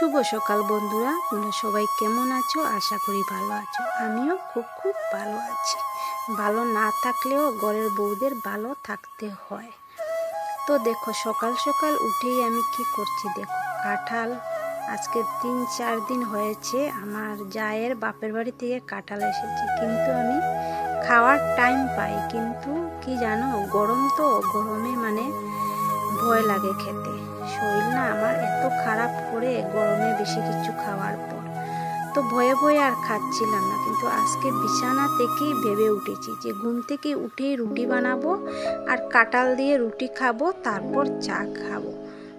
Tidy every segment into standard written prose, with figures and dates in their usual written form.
শুভ সকাল বন্ধুরা, তোমরা সবাই কেমন আছো? আশা করি ভালো আছো। আমিও খুব ভালো আছি। ভালো না থাকলেও ঘরের বউদের ভালো থাকতে হয়। তো দেখো, সকাল সকাল উঠেই আমি কি করছি দেখো, কাঁঠাল আজকে 3-4 দিন হয়েছে আমার জায়ের বাপের বাড়ি থেকে কাঁঠাল এসেছে, কিন্তু আমি খাওয়ার টাইম পাই, কিন্তু কি জানো, গরম তো, গরমে মানে ভয় লাগে খেতে। শরীর না আমার এত খারাপ করে গরমে বেশি কিছু খাওয়ার পর, তো ভয়ে ভয়ে আর খাচ্ছিলাম না। কিন্তু আজকে বিছানা থেকেই ভেবে উঠেছি যে ঘুম থেকে উঠেই রুটি বানাবো আর কাঁঠাল দিয়ে রুটি খাবো, তারপর চা খাবো।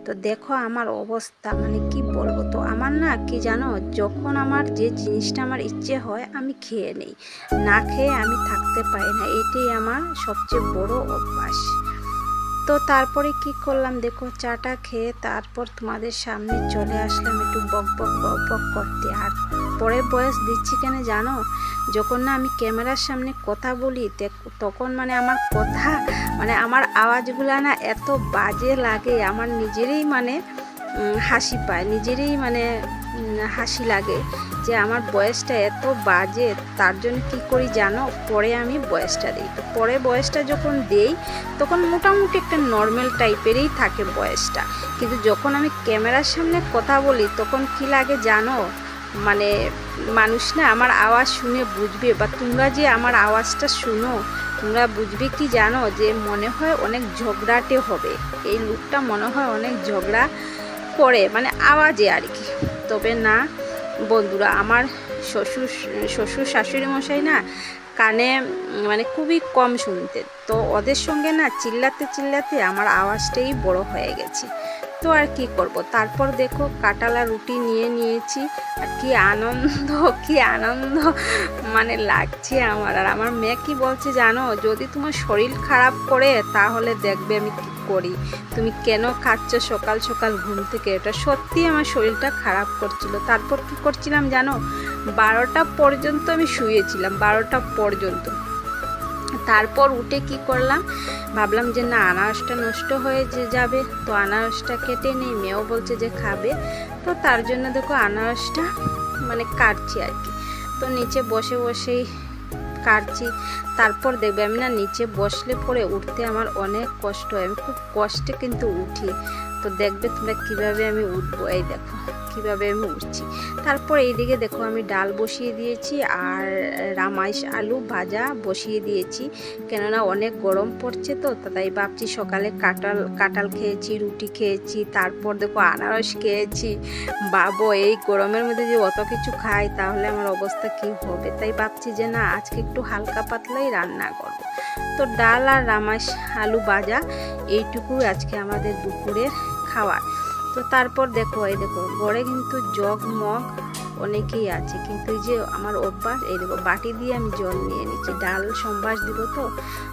তো দেখো আমার অবস্থা, মানে কি বলবো। তো আমার না কি জানো, যখন আমার যে জিনিসটা আমার ইচ্ছে হয় আমি খেয়ে নেই, না খেয়ে আমি থাকতে পারি না। এটাই আমার সবচেয়ে বড় অভ্যাস। তো তারপরে কি করলাম দেখো, চাটা খেয়ে তারপর তোমাদের সামনে চলে আসলাম একটু বক বক করতে। আর পরে বয়স দিচ্ছি কেন জানো, যখন না আমি ক্যামেরার সামনে কথা বলি তখন মানে আমার কথা, মানে আমার আওয়াজগুলা না এত বাজে লাগে, আমার নিজেরই মানে হাসি পায়, নিজেরই মানে হাসি লাগে যে আমার বয়সটা এত বাজে। তার জন্য কী করি জানো, পরে আমি বয়সটা দিই। তো পরে বয়সটা যখন দেই তখন মোটামুটি একটা নর্মাল টাইপেরই থাকে বয়সটা, কিন্তু যখন আমি ক্যামেরার সামনে কথা বলি তখন কি লাগে জানো, মানে মানুষ না আমার আওয়াজ শুনে বুঝবে, বা তোমরা যে আমার আওয়াজটা শুনো তোমরা বুঝবে কি জানো, যে মনে হয় অনেক ঝগড়াটে হবে, এই লোকটা মনে হয় অনেক ঝগড়া করে, মানে আওয়াজে আর কি। তবে না বন্ধুরা, আমার শ্বশুর শাশুড়ি মশাই না কানে মানে খুবই কম শুনতে, তো ওদের সঙ্গে না চিল্লাতে আমার আওয়াজটাই বড় হয়ে গেছে। তো আর কি করব, তারপর দেখো কাঁঠাল আর রুটি নিয়ে নিয়েছি, আর কি আনন্দ মানে লাগছে আমার। আর আমার মেয়ে কি বলছে জানো, যদি তোমার শরীর খারাপ করে তাহলে দেখবে আমি কি করি, তুমি কেন খাচ্ছ সকাল সকাল ঘুম থেকে। এটা সত্যি আমার শরীরটা খারাপ করছিল। তারপর কি করছিলাম জানো, 12টা পর্যন্ত আমি শুয়েছিলাম, 12টা পর্যন্ত। তারপর উঠে কি করলাম, ভাবলাম যে না, আনারসটা নষ্ট হয়ে যাবে, তো আনারসটা কেটে নেই, মেয়েও বলছে যে খাবে, তো তার জন্য দেখো আনারসটা মানে কাটছি আর কি। তো নিচে বসেই কাটছি। তারপর দেখবে আমি না নিচে বসলে পরে উঠতে আমার অনেক কষ্ট হয়, আমি খুব কষ্টে কিন্তু উঠি। তো দেখবে তোমরা কিভাবে আমি উঠবো, এই দেখো কিভাবে আমি উঠছি। তারপর এইদিকে দেখো আমি ডাল বসিয়ে দিয়েছি আর রামাইশ আলু ভাজা বসিয়ে দিয়েছি, কেননা অনেক গরম পড়ছে, তো তাই ভাবছি সকালে কাঁঠাল খেয়েছি, রুটি খেয়েছি, তারপর দেখো আনারস খেয়েছি, বাবু এই গরমের মধ্যে যে অত কিছু খাই তাহলে আমার অবস্থা কি হবে। তাই ভাবছি যে না, আজকে একটু হালকা পাতলাই রান্না করব। তো ডাল আর রামাইশ আলু ভাজা এইটুকু আজকে আমাদের দুপুরের খাবার। তো তারপর দেখো, এই দেখো ঘরে কিন্তু জগ মগ অনেকেই আছে, কিন্তু এই যে আমার অভ্যাস, এই দেখো বাটি দিয়ে আমি জল নিয়ে নিচ্ছি, ডাল সম্বাস দিব,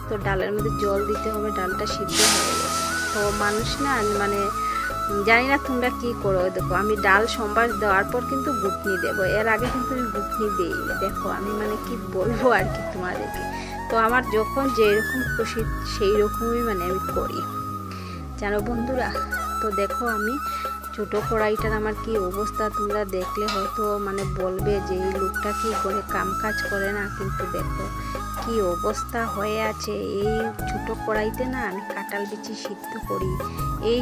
তো ডালের মধ্যে জল দিতে হবে, ডালটা সিদ্ধ হয়ে গেছে। তো মানুষ না মানে জানি না তোমরা কি করো, দেখো আমি ডাল সম্বাস দেওয়ার পর কিন্তু ঘুটনি দেবো, এর আগে কিন্তু আমি ঘুটনি দিই। দেখো আমি মানে কি বলবো আর কি তোমাদেরকে। তো আমার যখন যেরকম খুশি সেই রকমই মানে আমি করি, জানো বন্ধুরা। তো দেখো আমি ছোটো কড়াইটার আমার কি অবস্থা, তোমরা দেখলে হয়তো মানে বলবে যে এই লোকটা কি করে কাম কাজ করে না, কিন্তু দেখো কি অবস্থা হয়ে আছে। এই ছোটো কড়াইতে না আমি কাঁঠাল বিচি সিদ্ধ করি,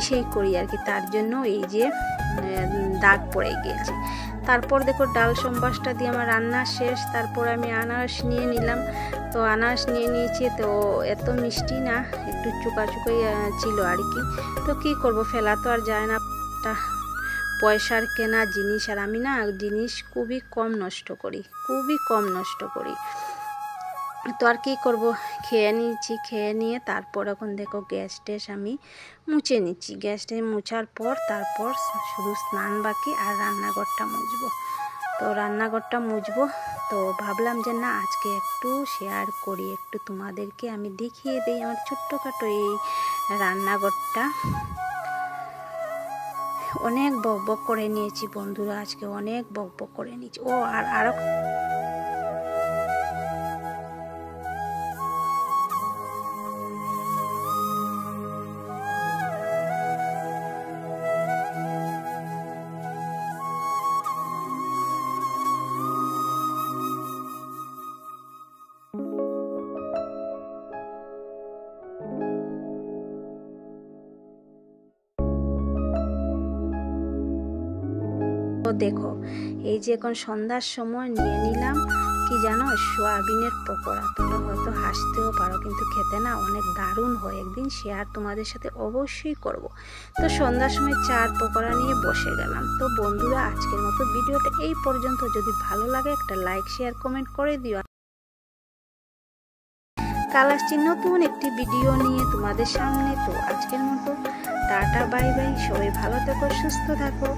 সেই করি আর কি, তার জন্য এই যে দাগ পড়ে গিয়েছে। তারপর দেখো ডাল সম্বাসটা দিয়ে আমার রান্না শেষ। তারপর আমি আনারস নিয়ে নিলাম, তো আনারস নিয়ে নিয়েছি, তো এত মিষ্টি না, একটু চুকাই ছিল আর কি। তো কি করব, ফেলা তো আর যায় না, পয়সার কেনা জিনিস, আর আমি না জিনিস খুবই কম নষ্ট করি। তো আর কি করব, খেয়ে নিয়েছি। খেয়ে নিয়ে তারপর এখন দেখো গ্যাস আমি মুছে নিচ্ছি। গ্যাসটা মুছার পর তারপর শুধু স্নান বাকি আর রান্নাঘরটা মুছবো। তো রান্নাঘরটা মুছবো, তো ভাবলাম যে না আজকে একটু শেয়ার করি, একটু তোমাদেরকে আমি দেখিয়ে দিই আমার ছোট্টখাটো এই রান্নাঘরটা। অনেক বক করে নিয়েছি বন্ধুরা, আজকে অনেক বক করে নিয়েছি। ও আরো তো দেখো এই যে এখন সন্ধ্যার সময় নিয়ে নিলাম কি জানো, সোয়াবিনের পকোড়া। তোমরা হয়তো হাসতেও পারো, কিন্তু খেতে না অনেক দারুণ হয়। একদিন শেয়ার তোমাদের সাথে অবশ্যই করব। তো সন্ধ্যার সময় চার পকোড়া নিয়ে বসে গেলাম। তো বন্ধুরা, আজকের মতো ভিডিওটা এই পর্যন্ত। যদি ভালো লাগে একটা লাইক শেয়ার কমেন্ট করে দিও। কাল আসছি নতুন একটি ভিডিও নিয়ে তোমাদের সামনে। তো আজকের মতো টাটা বাই বাই, সবাই ভালো থাকো, সুস্থ থাকো।